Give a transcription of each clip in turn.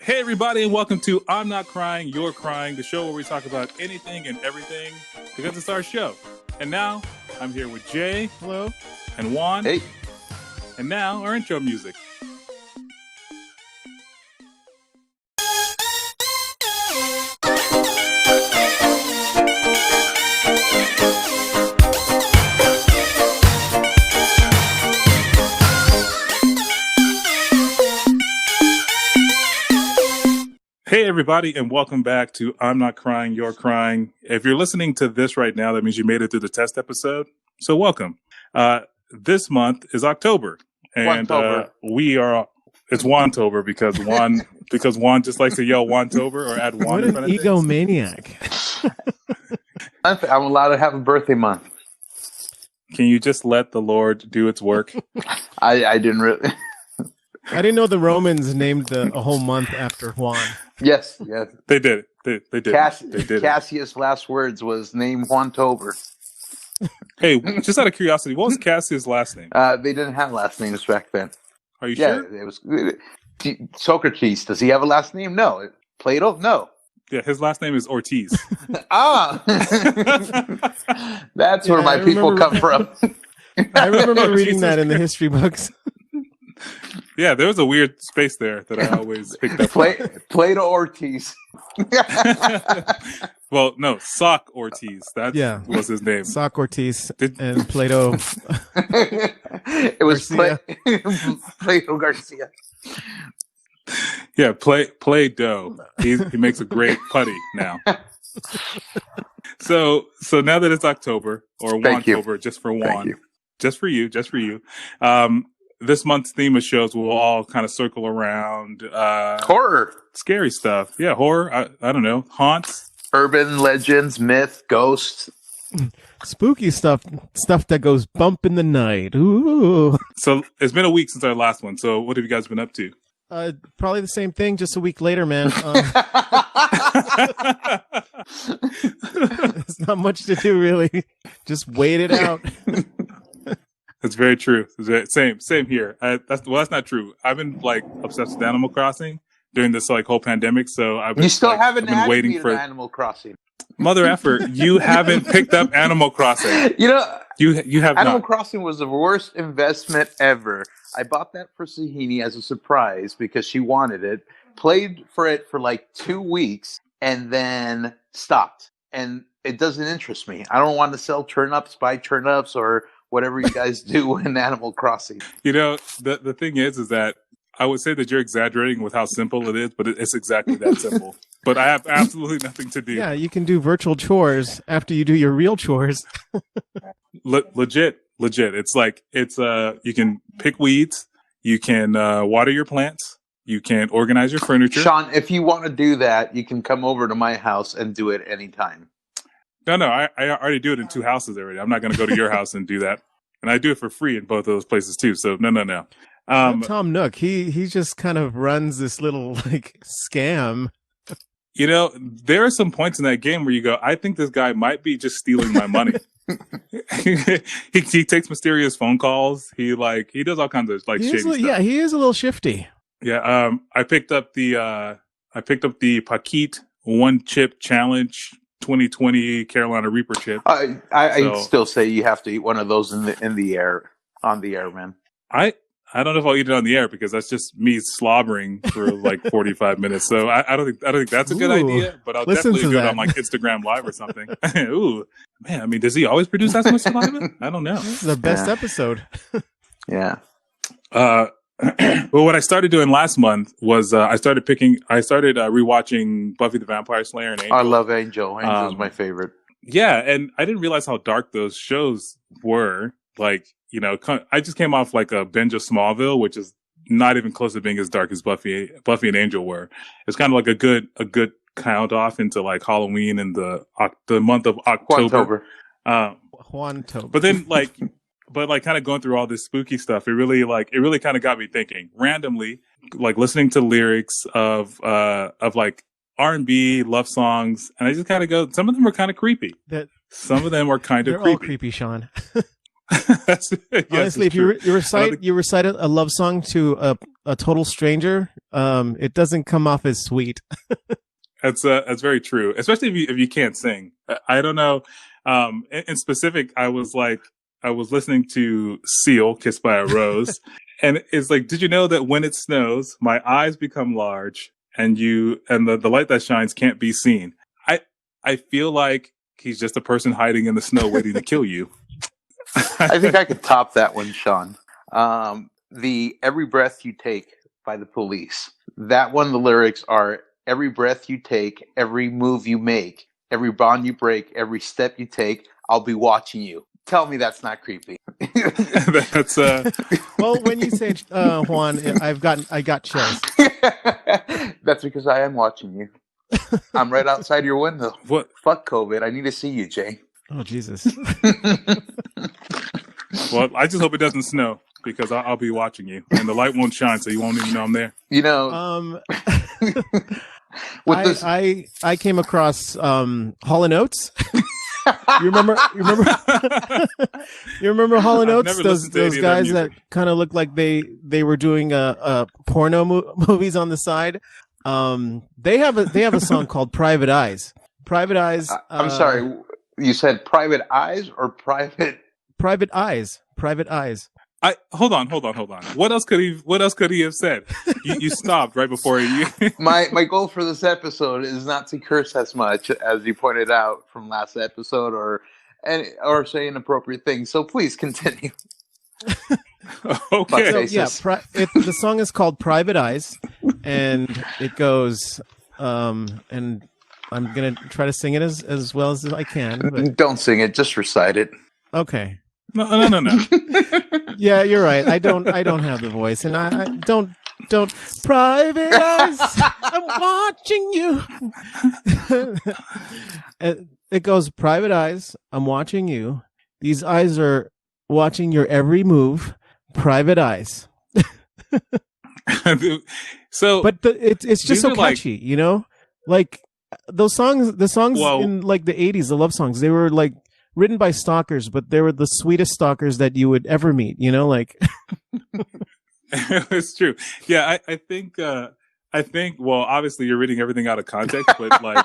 Hey everybody, and welcome to I'm Not Crying, You're Crying, the show where we talk about anything and everything because it's our show. And now, I'm here with Jay. Hello. And Juan. Hey. And now, our intro music. Hey everybody, and welcome back to I'm Not Crying, You're Crying. If you're listening to this right now, that means you made it through the test episode. So welcome. This month is October, and it's Wantober because Juan just likes to yell Wantober or add Juan. What an egomaniac! I'm allowed to have a birthday month. Can you just let the Lord do its work? I didn't really. I didn't know the Romans named a whole month after Juan. Yes. They did. They did. They did. Cassius' last words was name Wantober. Hey, just out of curiosity, what was Cassius' last name? They didn't have last names back then. Are you sure? Yeah, it was Socrates. Does he have a last name? No. Plato? No. Yeah, his last name is Ortiz. That's where my people come from. I remember reading that in the history books. Yeah, there was a weird space there that I always picked up. Plato Ortiz. Well, no, Sock Ortiz. That was his name. Sock Ortiz and Plato. It was Plato Garcia. Yeah, Play-Doh. He makes a great putty now. So now that it's October, or Wantober, just for Juan, just for you. This month's theme of shows will all kind of circle around horror, scary stuff. Yeah, horror. I don't know, haunts, urban legends, myth, ghosts, spooky stuff that goes bump in the night. Ooh. So it's been a week since our last one. So what have you guys been up to? Probably the same thing, just a week later, man. There's not much to do, really. Just wait it out. That's very true. Same here. That's not true. I've been obsessed with Animal Crossing during this whole pandemic. So I've been, you still haven't waiting for Animal Crossing. Mother effer, you haven't picked up Animal Crossing. You have Animal not. Crossing was the worst investment ever. I bought that for Sahini as a surprise because she wanted it. Played for it for 2 weeks and then stopped. And it doesn't interest me. I don't want to sell buy turnips or whatever you guys do in Animal Crossing. The thing is that I would say that you're exaggerating with how simple it is, but it's exactly that simple. But I have absolutely nothing to do. Yeah, you can do virtual chores after you do your real chores. Legit. It's you can pick weeds, you can water your plants, you can organize your furniture. Sean, if you want to do that, you can come over to my house and do it anytime. No, I already do it in 2 houses already. I'm not going to go to your house and do that. And I do it for free in both of those places too. So no. Tom Nook, he just kind of runs this little scam. There are some points in that game where you go, I think this guy might be just stealing my money. he takes mysterious phone calls. He does all kinds of shady stuff. Yeah, he is a little shifty. Yeah. I picked up the Paquite One Chip Challenge 2020 Carolina Reaper chip. I still say you have to eat one of those on the air, man. I don't know if I'll eat it on the air because that's just me slobbering for 45 minutes. So I don't think that's a good idea. But I'll definitely do it on Instagram Live or something. Ooh, man! I mean, does he always produce that much saliva? I don't know. This is the best episode. Yeah. Well, what I started doing last month was I started rewatching Buffy the Vampire Slayer and Angel. I love Angel. Angel's my favorite. Yeah, and I didn't realize how dark those shows were. I just came off a binge of Smallville, which is not even close to being as dark as Buffy and Angel were. It's kind of a good count off into Halloween and the month of October. Juantober. But then kind of going through all this spooky stuff, it really kind of got me thinking randomly, listening to lyrics of R&B love songs, and I just kind of go, some of them are kind of creepy. Some of them are kind of creepy. They're all creepy, Sean. Yes, Honestly, it's if you true. you recite a love song to a total stranger, it doesn't come off as sweet. That's very true, especially if you can't sing. I don't know. In specific, I was listening to Seal, "Kissed by a Rose," and it's like, did you know that when it snows, my eyes become large, and the light that shines can't be seen. I feel like he's just a person hiding in the snow waiting to kill you. I think I could top that one, Sean. The "Every Breath You Take" by the Police. That one, the lyrics are, "Every breath you take, every move you make, every bond you break, every step you take, I'll be watching you." Tell me that's not creepy. That's Well, when you say Juan, I got chills. That's because I am watching you. I'm right outside your window. what. Fuck COVID. I need to see you, Jay. Oh Jesus! Well, I just hope it doesn't snow because I'll be watching you, and the light won't shine, so you won't even know I'm there. You know, with this, I came across Hall and Oates. You remember you remember Hall and Oates? Those guys that kind of looked like they were doing porno movies on the side. They have a song called "Private Eyes." Private Eyes. I'm sorry. You said "Private Eyes" or "Private"? Private Eyes. Private Eyes. Hold on. What else could he have said? You stopped right before you. My goal for this episode is not to curse as much as you pointed out from last episode, or say inappropriate things. So please continue. Okay. So yeah, the song is called "Private Eyes," and it goes, and I'm gonna try to sing it as well as I can. But... Don't sing it, just recite it. Okay. No. Yeah, you're right. I don't have the voice, and I don't. Private Eyes, I'm watching you. It goes, "Private Eyes, I'm watching you. These eyes are watching your every move. Private Eyes." So, but it's just so catchy, you know, like the songs in like the 80s, the love songs, they were like written by stalkers, but they were the sweetest stalkers that you would ever meet, you know, like. It's true. Yeah, I think well, obviously you're reading everything out of context, but like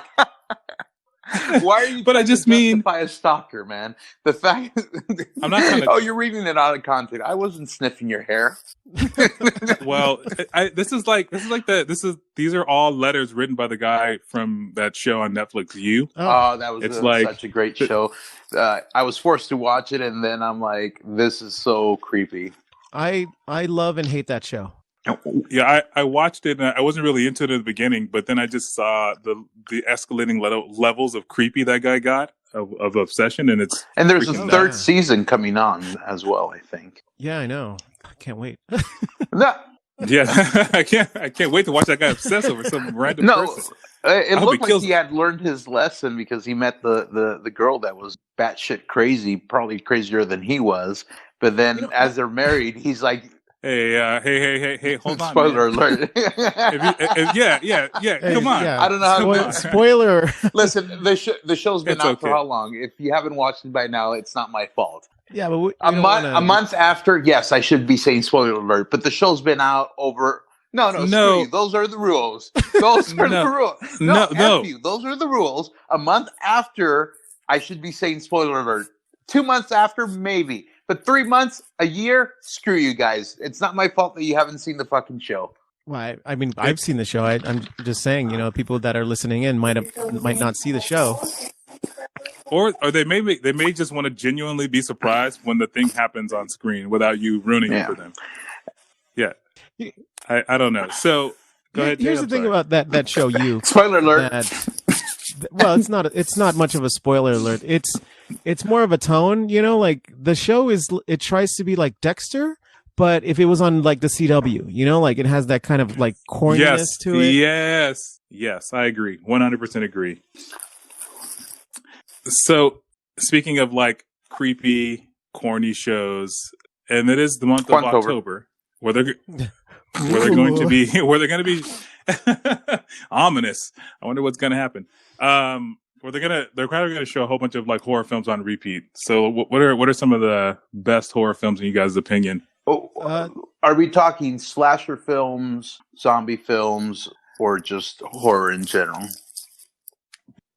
why are you but I just mean justify a stalker, man? The fact I'm not trying to... Oh, you're reading it out of context. I wasn't sniffing your hair. Well, these are all letters written by the guy from that show on Netflix, You. Oh, that was such a great show. I was forced to watch it, and then I'm like, this is so creepy. I love and hate that show. Yeah, I watched it, and I wasn't really into it at the beginning, but then I just saw the escalating levels of creepy that guy got, of obsession, and there's a third season coming on as well, I think. Yeah, I know. I can't wait. No. Yeah, I can't wait to watch that guy obsess over some random person. It looked like he had learned his lesson because he met the girl that was batshit crazy, probably crazier than he was. But then, as they're married, he's like, "Hey, hold on!" Spoiler alert! Yeah. Come on. Yeah. I don't know how. Spoiler. Listen, the show's been out for how long? If you haven't watched it by now, it's not my fault. Yeah, but a month after, yes, I should be saying spoiler alert. But the show's been out over. No. Screw you. Those are the rules. Those are the rules. No. You. Those are the rules. A month after, I should be saying spoiler alert. 2 months after, maybe. But 3 months, a year, screw you guys. It's not my fault that you haven't seen the fucking show. Well, I mean, I've seen the show. I'm just saying, you know, people that are listening in might not see the show. Or they may just want to genuinely be surprised when the thing happens on screen without you ruining it for them. Yeah. I don't know. So go ahead. Here's the thing about that show, You. Spoiler alert. Well, it's not much of a spoiler alert. It's more of a tone, you know, like the show it tries to be like Dexter, but if it was on like the CW, you know, like it has that kind of like corniness to it. Yes, I agree. 100% agree. So speaking of like creepy, corny shows, and it is the month of October where they're going to be ominous. I wonder what's going to happen. Well, they're probably gonna show a whole bunch of like horror films on repeat. So what are some of the best horror films in you guys' opinion? Oh, are we talking slasher films, zombie films, or just horror in general?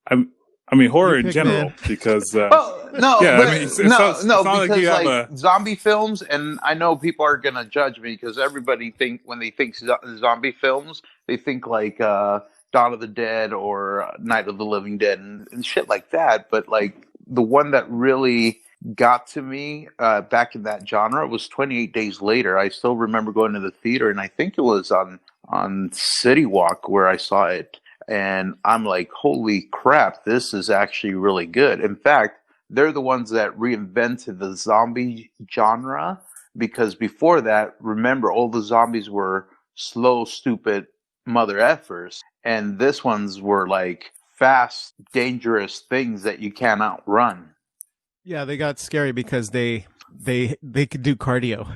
I mean horror in pick, general, man. because Well, no, yeah, but I mean, it's no, not like because you have like zombie films, and I know people are gonna judge me because everybody when they think zombie films, they think like Dawn of the Dead or Night of the Living Dead and shit like that. But like the one that really got to me back in that genre was 28 Days Later. I still remember going to the theater, and I think it was on City Walk where I saw it. And I'm like, holy crap, this is actually really good. In fact, they're the ones that reinvented the zombie genre, because before that, remember, all the zombies were slow, stupid mother effers. And this ones were like fast, dangerous things that you can't outrun. Yeah, they got scary because they could do cardio.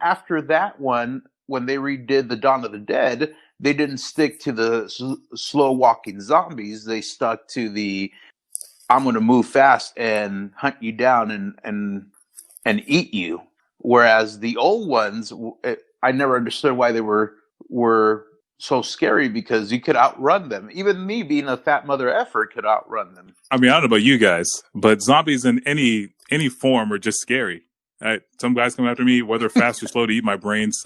After that one, when they redid the Dawn of the Dead, they didn't stick to the slow walking zombies. They stuck to the I'm going to move fast and hunt you down and eat you. Whereas the old ones, I never understood why they were so scary, because you could outrun them. Even me, being a fat mother effer, could outrun them. I mean, I don't know about you guys, but zombies in any form are just scary. Some guys come after me, whether fast or slow, to eat my brains.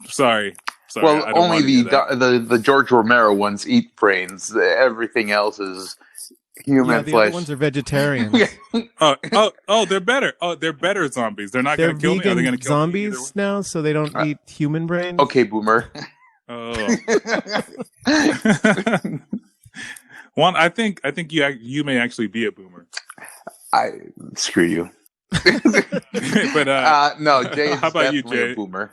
Sorry. Well, I don't only want the George Romero ones eat brains. Everything else is human the flesh. other ones are vegetarians. They're better. Oh, they're better zombies. They're not They're going to kill me. Are they going vegan to kill me either zombies now, so they don't eat human brains. Okay, boomer. Oh. Juan, I think you may actually be a boomer. I screw you. But no, Jay is how about you, definitely Jay? a boomer.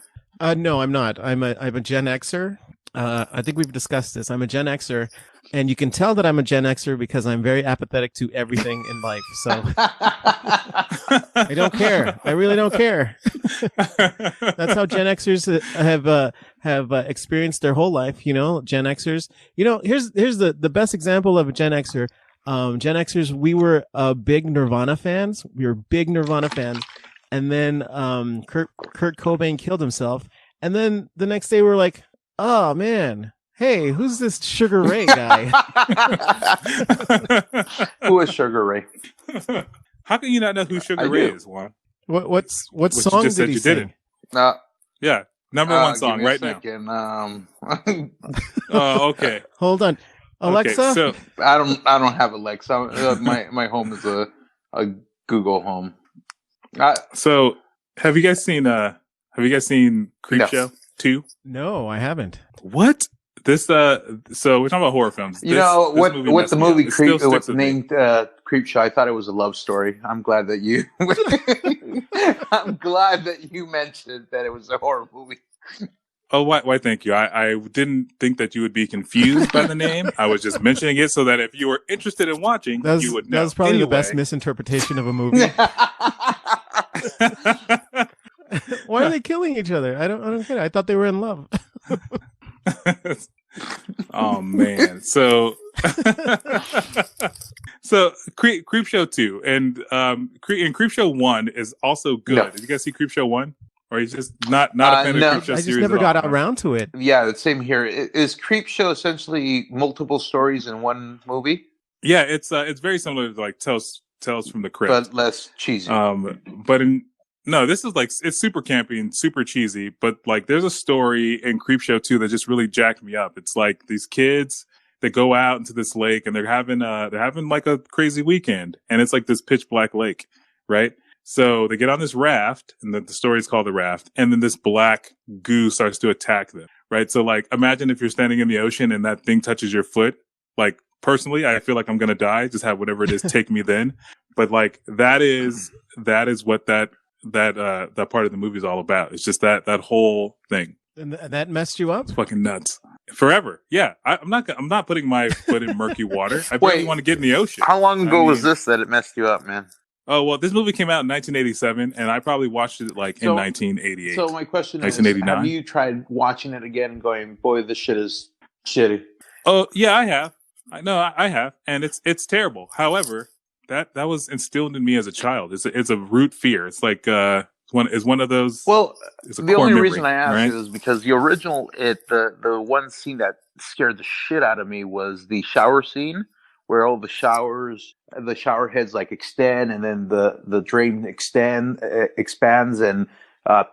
No, I'm not. I'm a Gen Xer. I think we've discussed this. I'm a Gen Xer, and you can tell that I'm a Gen Xer because I'm very apathetic to everything in life. So I don't care. I really don't care. That's how Gen Xers have experienced their whole life. You know, Gen Xers. You know, here's the best example of a Gen Xer. Gen Xers, we were big Nirvana fans. We were big Nirvana fans. And then Kurt Cobain killed himself. And then the next day we're like, oh, man, hey, who's this Sugar Ray guy? Who is Sugar Ray? How can you not know who Sugar Ray is, Juan? What song did he sing? Yeah, number one song right now. Oh, okay. Hold on, Alexa. Okay, so I don't have Alexa. My home is a Google Home. So have you guys seen Creepshow 2? No, I haven't. What? This so we're talking about horror films. With the movie named Creepshow, I thought it was a love story. I'm glad that you mentioned that it was a horror movie. Oh, why? Thank you. I didn't think that you would be confused by the name. I was just mentioning it so that if you were interested in watching, you would know. That was probably the best misinterpretation of a movie. Why are they killing each other? I don't get it. I thought they were in love. Oh man. So Creepshow 2 and Creepshow 1 is also good. No. Did you guys see Creepshow 1? Or he's just not a fan of Creepshow series? I just never got around to it. Yeah, the same here. Is Creepshow essentially multiple stories in one movie? Yeah, it's very similar to like Tales from the Crypt, but less cheesy. No, this is like, it's super campy and super cheesy, but like there's a story in Creepshow 2 that just really jacked me up. It's like these kids that go out into this lake and they're having like a crazy weekend, and it's like this pitch black lake, right? So they get on this raft, and the story is called The Raft, and then this black goo starts to attack them, right? So like imagine if you're standing in the ocean and that thing touches your foot. Like personally, I feel like I'm going to die. Just have whatever it is take me then. But like that is what that part of the movie is all about. It's just that whole thing. And that messed you up? It's fucking nuts. Forever. Yeah. I'm not putting my foot in murky water. I barely want to get in the ocean. How long ago was this that it messed you up, man? Oh, well, this movie came out in 1987, and I probably watched it in 1988. So my question is, have you tried watching it again and going, boy, this shit is shitty? Oh, yeah, I have. I know I have, and it's terrible. However, that was instilled in me as a child. It's a root fear. It's like is one of those. Well, It's a the core only memory, reason I asked right? is because the original, the one scene that scared the shit out of me was the shower scene, where all the shower heads like extend, and then the drain expands, and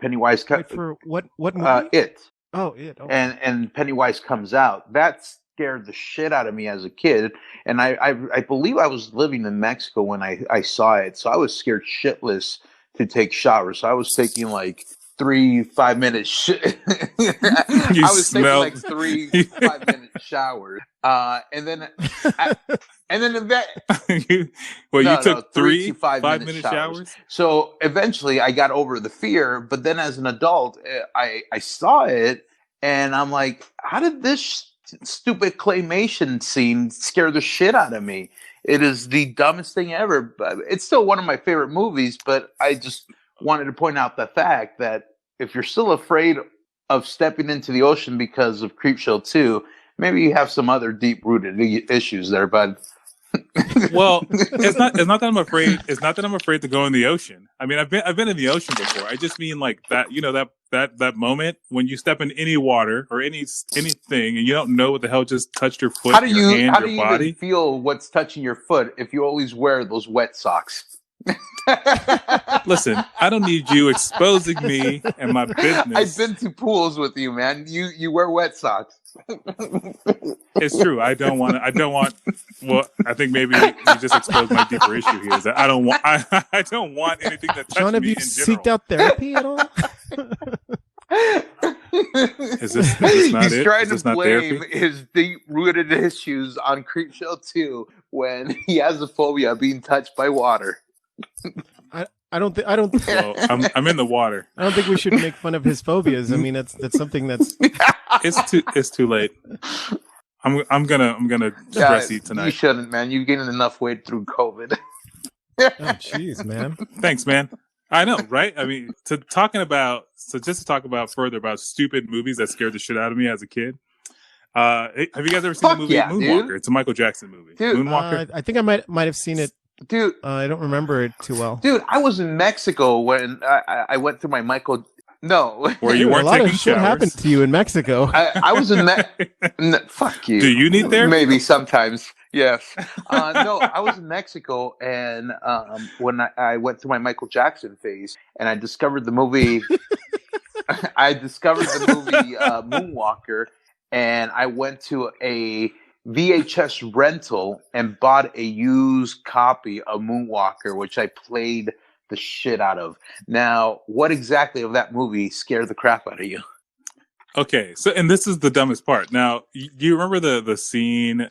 Pennywise Wait, for what movie? it Oh, it. Oh. and Pennywise comes out. That scared the shit out of me as a kid, and I believe I was living in Mexico when I saw it, so I was scared shitless to take showers. So I was taking like 3 5 minute You I was taking smelled. like 3 5 minute showers, and then that You took 3 to 5 5 minute minute showers. showers. So eventually, I got over the fear. But then, as an adult, I saw it, and I'm like, how did this stupid claymation scene scare the shit out of me? It is the dumbest thing ever. But it's still one of my favorite movies. But I just wanted to point out the fact that if you're still afraid of stepping into the ocean because of Creepshow 2, maybe you have some other deep-rooted issues there, bud. Well, it's not that I'm afraid. It's not that I'm afraid to go in the ocean. I mean, I've been in the ocean before. I just mean like that. You know, that moment when you step in any water or anything and you don't know what the hell just touched your foot, your hand, how do your you body. even feel what's touching your foot if you always wear those wet socks? Listen, I don't need you exposing me and my business. I've been to pools with you, man. You wear wet socks. It's true. I don't want. Well, I think maybe you just exposed my deeper issue here. Is that I don't want. I don't want anything that touches Sean, have me you in general. seeked out therapy at all? Is this not He's it? trying Is this to not blame therapy? his deep-rooted issues on Creepshow 2 when he has a phobia of being touched by water. I don't think Well, I'm in the water. I don't think we should make fun of his phobias. I mean, that's something that's It's too late. I'm gonna stress eat You tonight. shouldn't, man. You've gained enough weight through COVID. oh jeez, man. Thanks, man. I know, right? I mean, just to talk about further about stupid movies that scared the shit out of me as a kid. Have you guys ever seen the movie Moonwalker? Dude. It's a Michael Jackson movie. Dude, Moonwalker. I think I might have seen it. Dude, I don't remember it too well. dude, I was in Mexico when I went through my Michael. No, Where you Dude, weren't a lot taking of shit showers. happened to you in Mexico. I was in fuck you. Do you need therapy? Maybe sometimes. Yes. No, I was in Mexico, and when I went through my Michael Jackson phase, and I discovered the movie. Moonwalker, and I went to a VHS rental and bought a used copy of Moonwalker, which I played the shit out of. Now, what exactly of that movie scared the crap out of you? Okay, so and this is the dumbest part. Now, do you remember the scene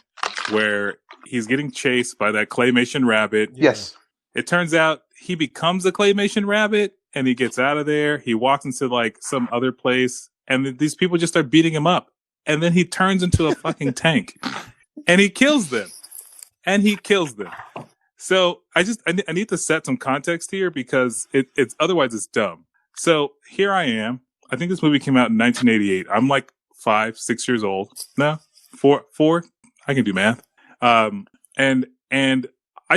where he's getting chased by that claymation rabbit? Yeah. Yes. It turns out he becomes a claymation rabbit and he gets out of there. He walks into like some other place and these people just start beating him up. And then he turns into a fucking tank and he kills them. So I need to set some context here because it's otherwise it's dumb. So here I am. I think this movie came out in 1988. I'm like 5, 6 years old. No, four. I can do math. And I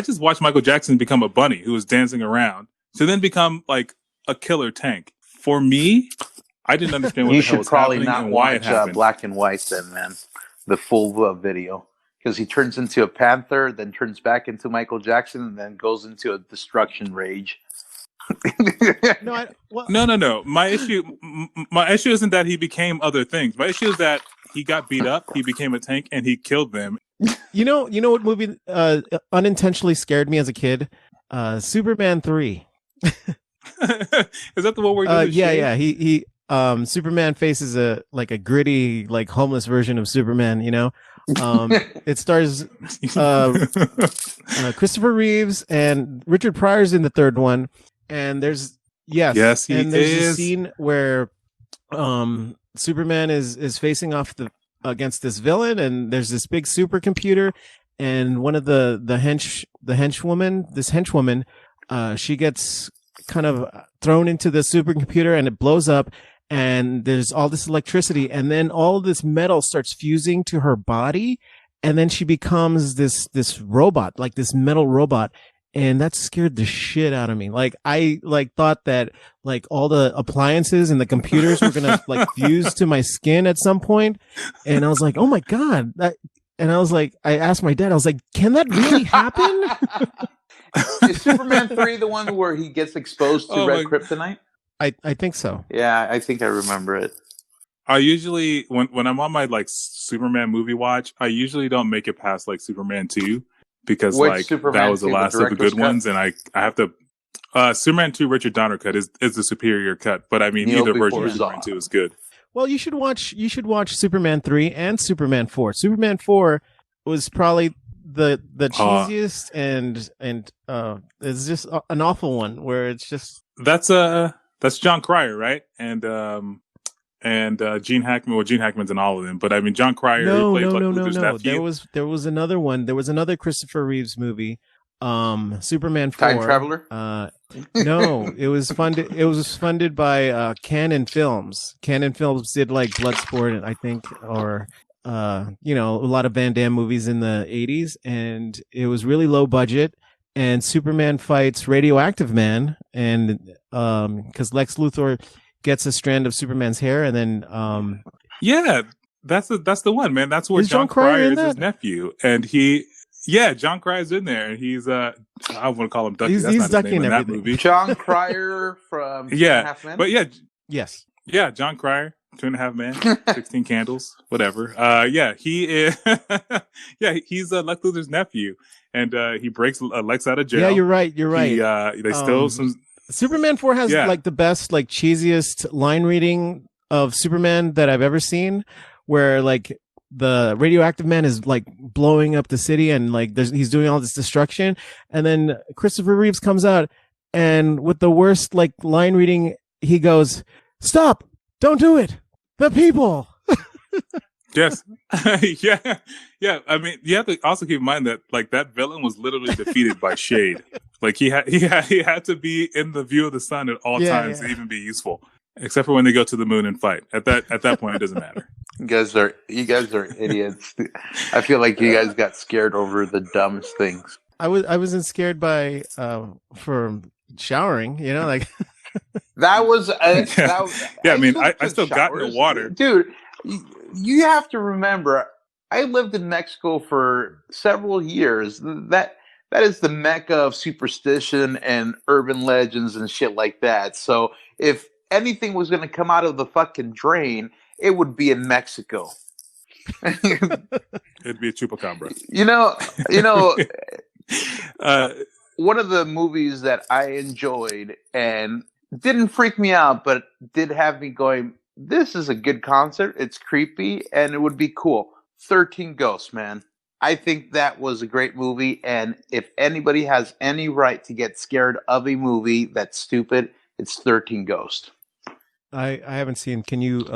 just watched Michael Jackson become a bunny who was dancing around to then become like a killer tank. For me, I didn't understand what You the hell should was probably happening not and why it watch happened. Black and White then, man. The full video. Because he turns into a panther, then turns back into Michael Jackson, and then goes into a destruction rage. No. No. My issue isn't that he became other things. My issue is that he got beat up, he became a tank, and he killed them. You know what movie unintentionally scared me as a kid? Superman 3. Is that the one where Yeah. He Superman faces a gritty, like homeless version of Superman, you know? It stars Christopher Reeves and Richard Pryor's in the third one. And there's he there's a is. scene where Superman is facing off against this villain, and there's this big supercomputer, and one of the henchwoman, she gets kind of thrown into the supercomputer and it blows up, and there's all this electricity, and then all this metal starts fusing to her body, and then she becomes this robot, like this metal robot. And that scared the shit out of me. Like I thought that like all the appliances and the computers were gonna like fuse to my skin at some point. And I was like, oh my God. And I was like, I asked my dad, I was like, can that really happen? Is Superman 3 the one where he gets exposed to red kryptonite? I think so. Yeah, I think I remember it. I usually when I'm on my like Superman movie watch, I usually don't make it past like Superman 2. Because Which like Superman that was the 2, last of the good cut? ones, and I have to. Superman 2 Richard Donner cut is the superior cut, but I mean Neil either version of Zod. Superman 2 is good. Well, you should watch Superman 3 and Superman 4. Superman 4 was probably the cheesiest and it's just an awful one where it's just that's John Cryer, right? And Gene Hackman. Well, Gene Hackman's in all of them, but I mean John Cryer. No. Nephew. There was another one. There was another Christopher Reeves movie, Superman 4. Time Traveler. No, it was funded. It was funded by Cannon Films. Cannon Films did like Bloodsport, I think, or a lot of Van Damme movies in the 80s, and it was really low budget. And Superman fights Radioactive Man, and because Lex Luthor gets a strand of Superman's hair, and then yeah, that's the one, man. That's where John Cryer is his nephew, and John Cryer's in there, and he's I want to call him Ducky. He's Ducky in that movie. John Cryer from 2.5 Men. But yes, John Cryer, 2.5 Men, 16 Candles, whatever. He is. He's Lex Luthor's nephew, and he breaks Lex out of jail. Yeah, you're right. They stole some. Superman 4 has like the best, like cheesiest line reading of Superman that I've ever seen, where like the Radioactive Man is like blowing up the city and like he's doing all this destruction. And then Christopher Reeves comes out and with the worst like line reading, he goes, "Stop, don't do it. The people." Yes. Yeah. I mean, you have to also keep in mind that like that villain was literally defeated by shade. Like he had to be in the view of the sun at all times to even be useful. Except for when they go to the moon and fight. At that point, it doesn't matter. You guys are idiots. I feel like you guys got scared over the dumbest things. I wasn't scared by for showering. Like that was. I mean, I still got in the water, dude. You have to remember, I lived in Mexico for several years. That is the mecca of superstition and urban legends and shit like that. So if anything was going to come out of the fucking drain, it would be in Mexico. It'd be a chupacabra. One of the movies that I enjoyed and didn't freak me out, but did have me going, this is a good concept. It's creepy and it would be cool. 13 Ghosts, man. I think that was a great movie. And if anybody has any right to get scared of a movie that's stupid, it's 13 Ghosts. I haven't seen. Can you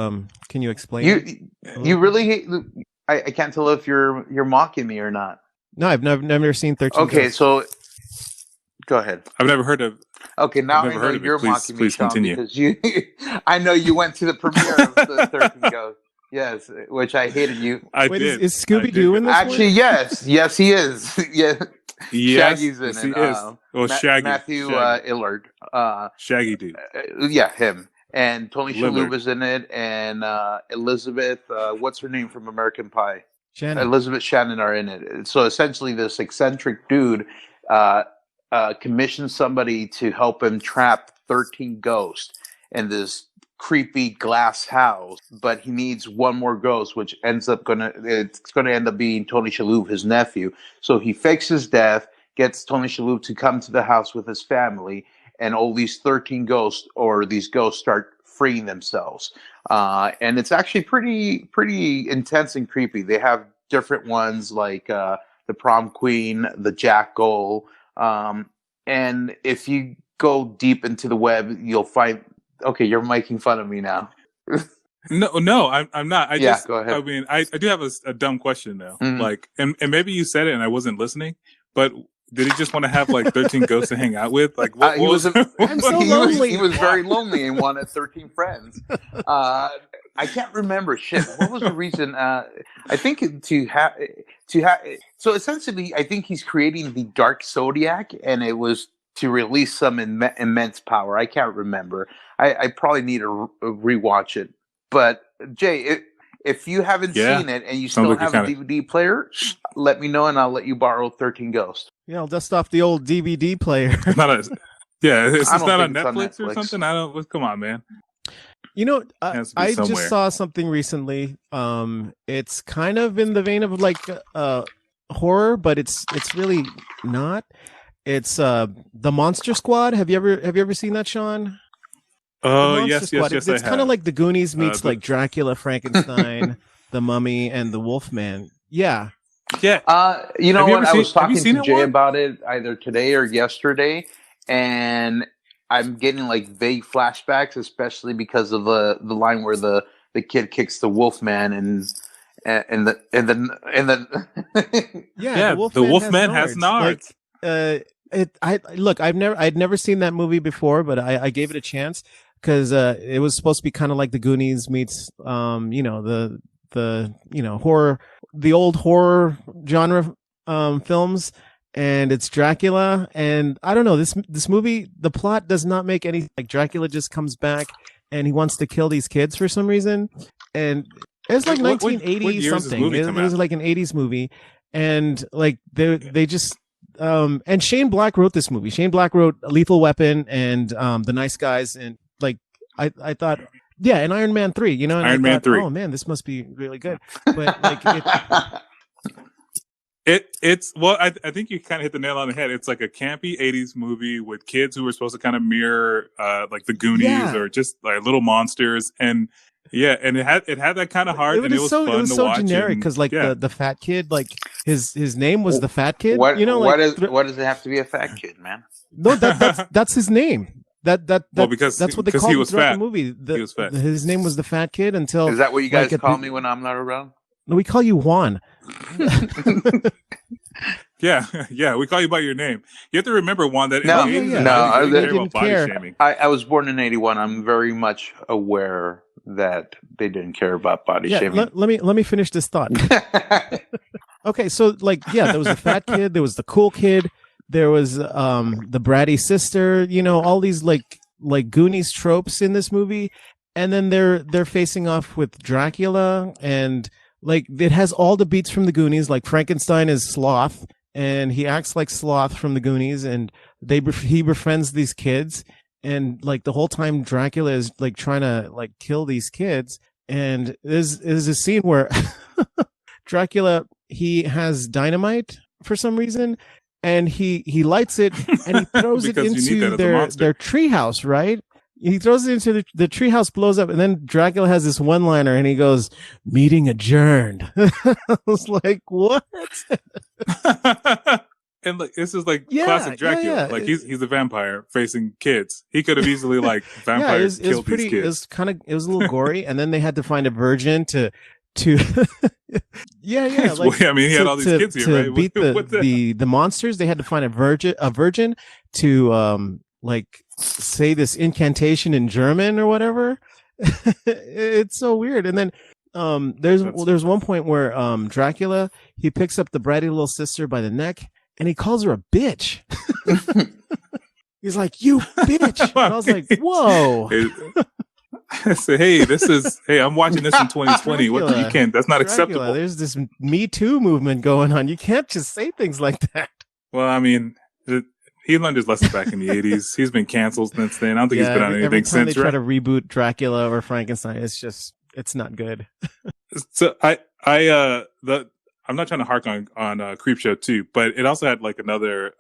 explain? You really hate. I can't tell if you're mocking me or not. No, I've never seen 13 Okay, Ghosts. so go ahead. I've never heard of. Okay, now I know you're mocking me, Sean, because I know you went to the premiere of the 13 Ghosts. Yes, which I hated you. Wait, is Scooby-Doo in this Actually, one? yes, he is. Yeah, yes, Shaggy's in yes, it. He is. Well, Shaggy, Matthew Shaggy. Illard. Shaggy dude. Yeah, him. And Tony Lillard. Shalhoub is in it, and Elizabeth, what's her name from American Pie? Shannon. Elizabeth Shannon are in it. So essentially, this eccentric dude commissions somebody to help him trap 13 ghosts in this creepy glass house, but he needs one more ghost, which ends up gonna end up being Tony Shalhoub, his nephew. So he fakes his death, gets Tony Shalhoub to come to the house with his family, and all these 13 ghosts, or these ghosts, start freeing themselves. And it's actually pretty intense and creepy. They have different ones like the prom queen, the jackal, and if you go deep into the web, you'll find. Okay, you're making fun of me now. No, I'm not. Go ahead. I mean, I do have a dumb question though. Mm-hmm. Like, and maybe you said it and I wasn't listening, but did he just want to have like 13 ghosts to hang out with? Like, I'm so lonely. He was very lonely and wanted 13 friends. I can't remember. Shit, what was the reason? I think to have. So essentially, I think he's creating the Dark Zodiac, and it was to release some immense power. I can't remember. I probably need to rewatch it. But Jay, if you haven't seen it and you still have a DVD player, let me know and I'll let you borrow 13 Ghosts. Yeah, I'll dust off the old DVD player. It's not on Netflix or something. I don't. Come on, man. You know, I just saw something recently. It's kind of in the vein of like horror, but it's really not. It's the Monster Squad. Have you ever seen that, Sean? Oh, yes, It's kind of like the Goonies meets like Dracula, Frankenstein, the Mummy, and the Wolfman. Yeah. Yeah. You know what? I was talking to Jay about it either today or yesterday, and I'm getting like vague flashbacks, especially because of the line where the kid kicks the Wolfman and the the Wolfman has nards. I'd never seen that movie before, but I gave it a chance because it was supposed to be kind of like the Goonies meets the horror, the old horror genre films, and it's Dracula. And I don't know, this movie, the plot does not make any, like, Dracula just comes back and he wants to kill these kids for some reason, and it's like 1980 something. It was like an 80s movie, and like they just and Shane Black wrote this movie. Shane Black wrote Lethal Weapon and The Nice Guys, and like I thought, yeah, and Iron Man 3, and Iron Man 3. Oh man, this must be really good. But like it's well, I think you kind of hit the nail on the head. It's like a campy 80s movie with kids who were supposed to kind of mirror like the Goonies or just like little monsters, and yeah, and it had that kind of heart, and it was fun to watch. It was so generic because like the fat kid, like his name was the fat kid. What does it have to be a fat kid, man? No, that's his name. Because that's what they called him throughout the movie. He was fat. His name was the fat kid until. Is that what you guys call me when I'm not around? No, we call you Juan. Yeah, we call you by your name. You have to remember, Juan, that I didn't care. I was born in 81. I'm very much aware that they didn't care about body shaming. Let me finish this thought. Okay, so like, there was the fat kid, there was the cool kid, there was the bratty sister, all these like Goonies tropes in this movie, and then they're facing off with Dracula, and like it has all the beats from the Goonies. Like Frankenstein is Sloth, and he acts like Sloth from the Goonies, and he befriends these kids, and like the whole time Dracula is like trying to like kill these kids, and there's a scene where Dracula, he has dynamite for some reason, and he lights it and he throws it into their treehouse, right? He throws it into the treehouse, blows up, and then Dracula has this one-liner, and he goes, "Meeting adjourned." I was like, "What?" And like, this is like classic Dracula. Yeah. Like he's a vampire facing kids. He could have easily like vampires killed these kids. It was a little gory, and then they had to find a virgin to yeah. Like, I mean, he had all these kids here, right? To beat the monsters, they had to find a virgin to like say this incantation in German or whatever. It's so weird. And then there's one point where Dracula, he picks up the bratty little sister by the neck and he calls her a bitch. He's like, "You bitch." And I was like, whoa. I said, hey, I'm watching this in 2020. What you can't, that's not acceptable. There's this Me Too movement going on. You can't just say things like that. Well, I mean, he learned his lesson back in the 80s. He's been canceled since then. I don't think he's been on anything since. Every time they try to reboot Dracula or Frankenstein, it's not good. So I'm not trying to hark on Creepshow 2, but it also had like another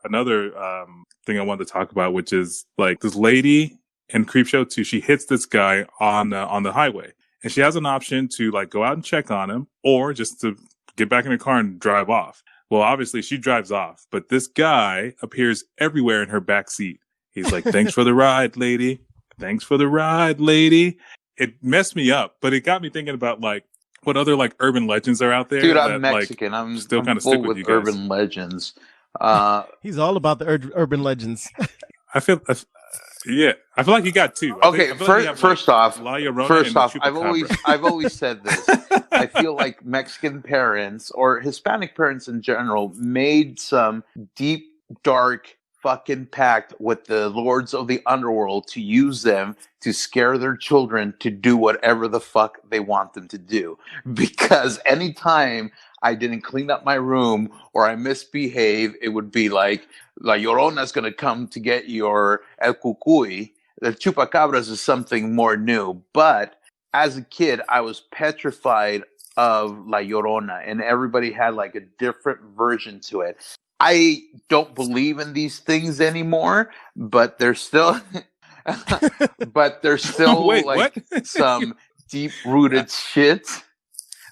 thing I wanted to talk about, which is like this lady in Creepshow 2, she hits this guy on the highway, and she has an option to like go out and check on him, or just to get back in her car and drive off. Well, obviously she drives off, but this guy appears everywhere in her back seat. He's like, "Thanks for the ride, lady. Thanks for the ride, lady." It messed me up, but it got me thinking about like what other like urban legends are out there. Dude, I'm Mexican. Like, I'm kind of full stick with you guys. Urban legends. He's all about the urban legends. I feel Yeah, I feel like you got two. Okay, I feel like you have, first like, off, La Llorona and the I've always said this. I feel like Mexican parents or Hispanic parents in general made some deep, dark fucking pact with the lords of the underworld to use them to scare their children to do whatever the fuck they want them to do. Because anytime I didn't clean up my room or I misbehave, it would be like La Llorona's gonna come to get your El Cucuy. The chupacabras is something more new, but as a kid, I was petrified of La Llorona, and everybody had like a different version to it. I don't believe in these things anymore, but there's still, Wait, like what? some deep rooted shit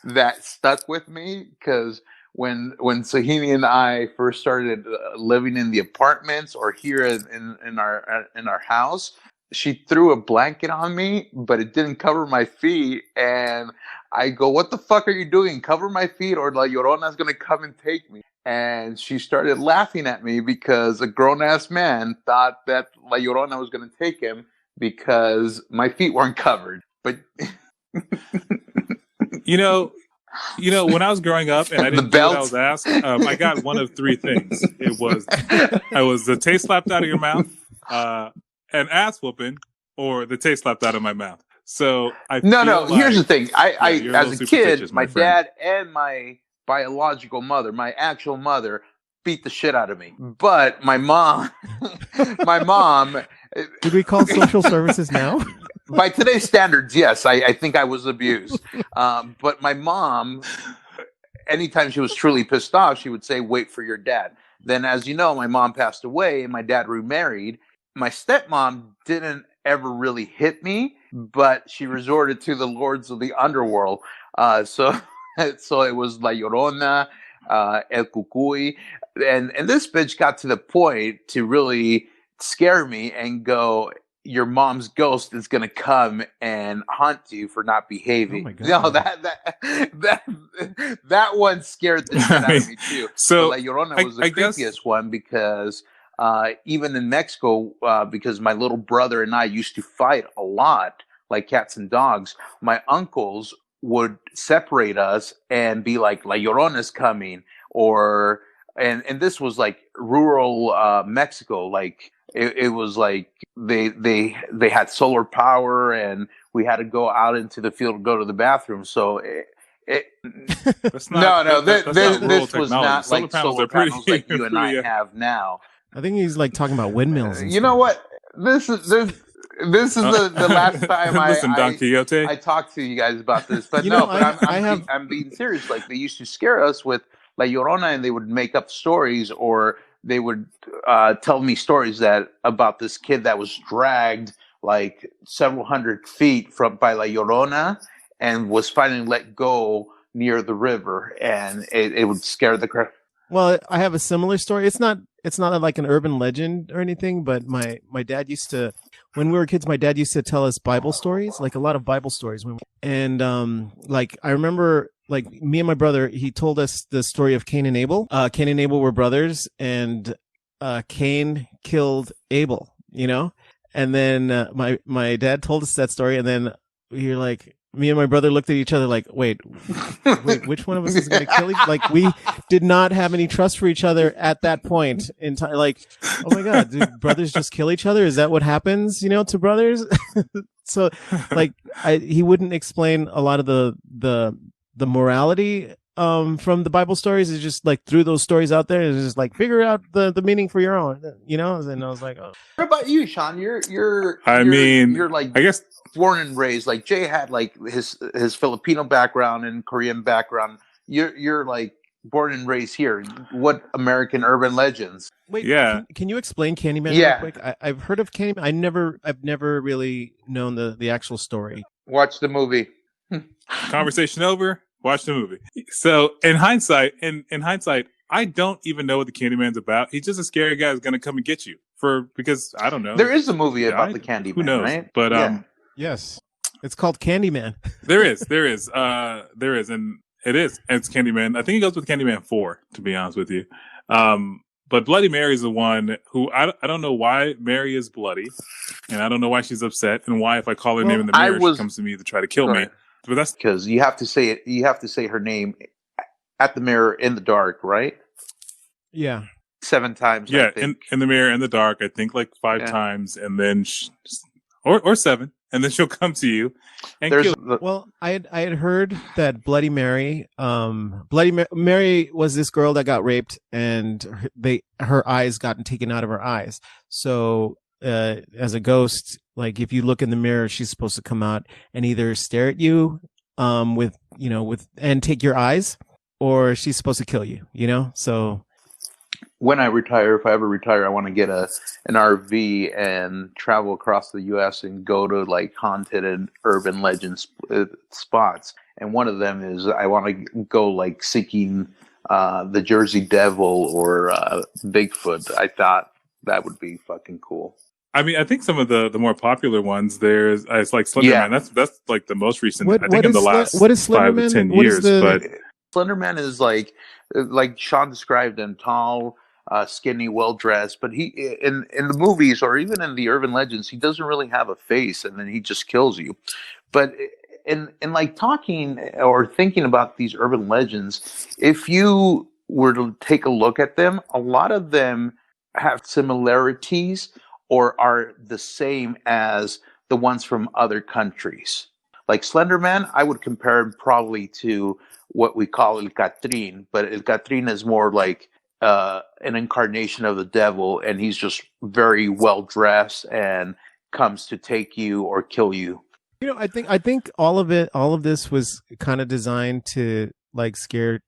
that stuck with me because when Sahini and I first started living in the apartments or here in our house, she threw a blanket on me, but it didn't cover my feet. And I go, "What the fuck are you doing? Cover my feet, or La Llorona's gonna come and take me." And she started laughing at me because a grown ass man thought that La Llorona was gonna take him because my feet weren't covered. But You know, when I was growing up and I The didn't do what I belt. was asked, I got one of three things. I was the taste slapped out of your mouth, an ass whooping, or the taste slapped out of my mouth. So I No, feel like, here's the thing. you're a As little a kid, superstitious, my friend. dad and my biological mother, my actual mother, beat the shit out of me. But my mom, my mom, Did we call social services now? by today's standards, yes, I think I was abused. But my mom, anytime she was truly pissed off, she would say, "Wait for your dad." Then, as you know, my mom passed away and my dad remarried. My stepmom didn't ever really hit me, but she resorted to the lords of the underworld. So, so it was La Llorona, El Cucuy, and this bitch got to the point to really scare me and go, "Your mom's ghost is gonna come and haunt you for not behaving." Oh my God. No, that one scared the shit out of me too. So, but La Llorona was the I guess- creepiest one because even in Mexico, because my little brother and I used to fight a lot, like cats and dogs. My uncles would separate us and be like, "La Llorona's coming," or and this was like rural Mexico, like. It was like they had solar power and we had to go out into the field to go to the bathroom. So That's not, no, that's not rural this was technology. not Solar like panels solar are pretty, panels like you and I pretty, have now. I think he's like talking about windmills. And You know what? This is the last time Listen, Don Quixote. I talked to you guys about this, but You no, know, but I I'm being serious. Like they used to scare us with La Llorona, and they would make up stories, or they would tell me stories that about this kid that was dragged like several hundred feet by La Llorona and was finally let go near the river, and it would scare the crap. Well, I have a similar story. It's not like an urban legend or anything, but my dad used to, when we were kids, my dad used to tell us Bible stories, like a lot of Bible stories. And like I remember, like me and my brother, he told us the story of Cain and Abel. Cain and Abel were brothers, and Cain killed Abel, you know? And then my dad told us that story, and then we were like, me and my brother looked at each other like, wait, which one of us is going to kill each? Like, we did not have any trust for each other at that point in time. Like, oh my God, do brothers just kill each other? Is that what happens, you know, to brothers? So, like, he wouldn't explain a lot of the morality from the Bible stories. It's just like threw those stories out there and just like figure out the meaning for your own, you know? And I was like, oh. What about you, Sean? You're like, I guess, born and raised. Like Jay had like his Filipino background and Korean background. You're like born and raised here. What American urban legends? Wait, yeah. Can you explain Candyman Yeah. real quick? I've heard of Candyman. I've never really known the actual story. Watch the movie. Conversation over. Watch the movie. So in hindsight, I don't even know what the Candyman's about. He's just a scary guy who's going to come and get you because I don't know. There is a movie about died? the Candyman, Who knows? right? But Yeah. Yes, it's called Candyman. there is, and it is. And it's Candyman. I think it goes with Candyman 4, to be honest with you. But Bloody Mary is the one who I don't know why Mary is bloody, and I don't know why she's upset, and why if I call her name in the mirror, she comes to me to try to kill me. But that's because you have to say it. You have to say her name at the mirror in the dark, right? Yeah. 7 times. Yeah, in the mirror in the dark, I think like 5 times, and then or 7, and then she'll come to you and kill you. Well, I had heard that Bloody Mary, Mary was this girl that got raped, and her eyes gotten taken out of her eyes. So as a ghost, like if you look in the mirror, she's supposed to come out and either stare at you with and take your eyes, or she's supposed to kill you. So. When I retire, if I ever retire, I want to get an RV and travel across the U.S. and go to like haunted and urban legend spots. And one of them is I want to go like seeking the Jersey Devil or Bigfoot. I thought that would be fucking cool. I mean, I think some of the more popular ones it's like Slender Man. That's like the most recent. I think in the last 5 to 10 years. But Slender Man is like Sean described him, tall, skinny, well dressed, but he in the movies or even in the urban legends, he doesn't really have a face, and then he just kills you. But in like talking or thinking about these urban legends, if you were to take a look at them, a lot of them have similarities or are the same as the ones from other countries. Like Slender Man, I would compare him probably to what we call El Catrín, but El Catrín is more like an incarnation of the devil, and he's just very well dressed and comes to take you or kill you. I think all of this was kind of designed to like scare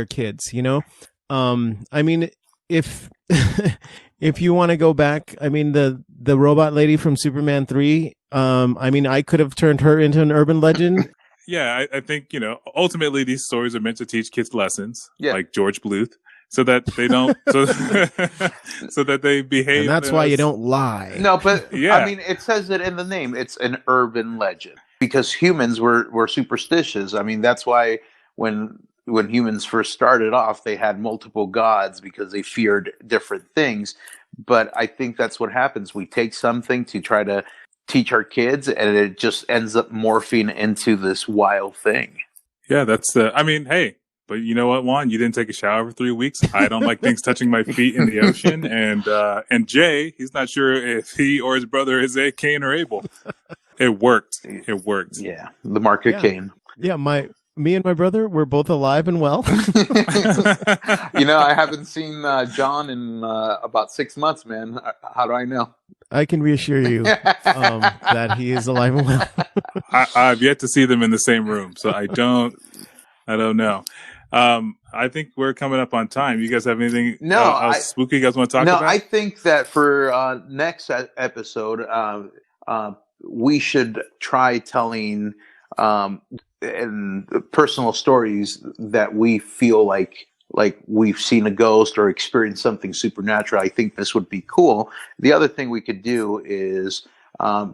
kids. I mean, if if you want to go back, I mean the robot lady from Superman 3. I mean, I could have turned her into an urban legend. Yeah, I think ultimately these stories are meant to teach kids lessons, like George Bluth. So that they don't, so that they behave. And that's why you don't lie. No, but I mean, it says it in the name. It's an urban legend because humans were superstitious. I mean, that's why when humans first started off, they had multiple gods because they feared different things. But I think that's what happens. We take something to try to teach our kids, and it just ends up morphing into this wild thing. Yeah, I mean, hey. But you know what, Juan? You didn't take a shower for 3 weeks. I don't like things touching my feet in the ocean. And Jay, he's not sure if he or his brother is a Cain or Abel. It worked. It worked. Yeah, the mark of Cain. Yeah, me and my brother, we're both alive and well. I haven't seen John in about 6 months, man. How do I know? I can reassure you that he is alive and well. I've yet to see them in the same room, so I don't know. I think we're coming up on time. You guys have anything spooky you guys want to talk about? No, I think that for next episode, we should try telling personal stories that we feel like we've seen a ghost or experienced something supernatural. I think this would be cool. The other thing we could do is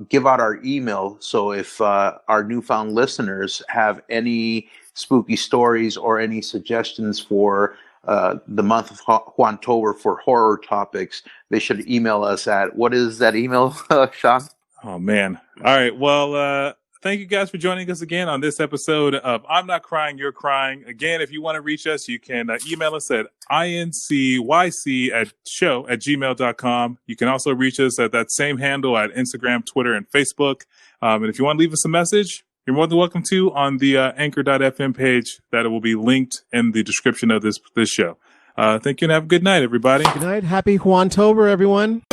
give out our email. So if our newfound listeners have any spooky stories or any suggestions for the month of Juantober for horror topics, they should email us at, what is that email, Sean? Oh, man. All right. Well, thank you guys for joining us again on this episode of I'm Not Crying, You're Crying. Again, if you want to reach us, you can email us at incyc@show@gmail.com. You can also reach us at that same handle at Instagram, Twitter, and Facebook. And if you want to leave us a message, you're more than welcome to on the anchor.fm page that will be linked in the description of this show. Thank you and have a good night, everybody. Good night. Happy Juantober, everyone.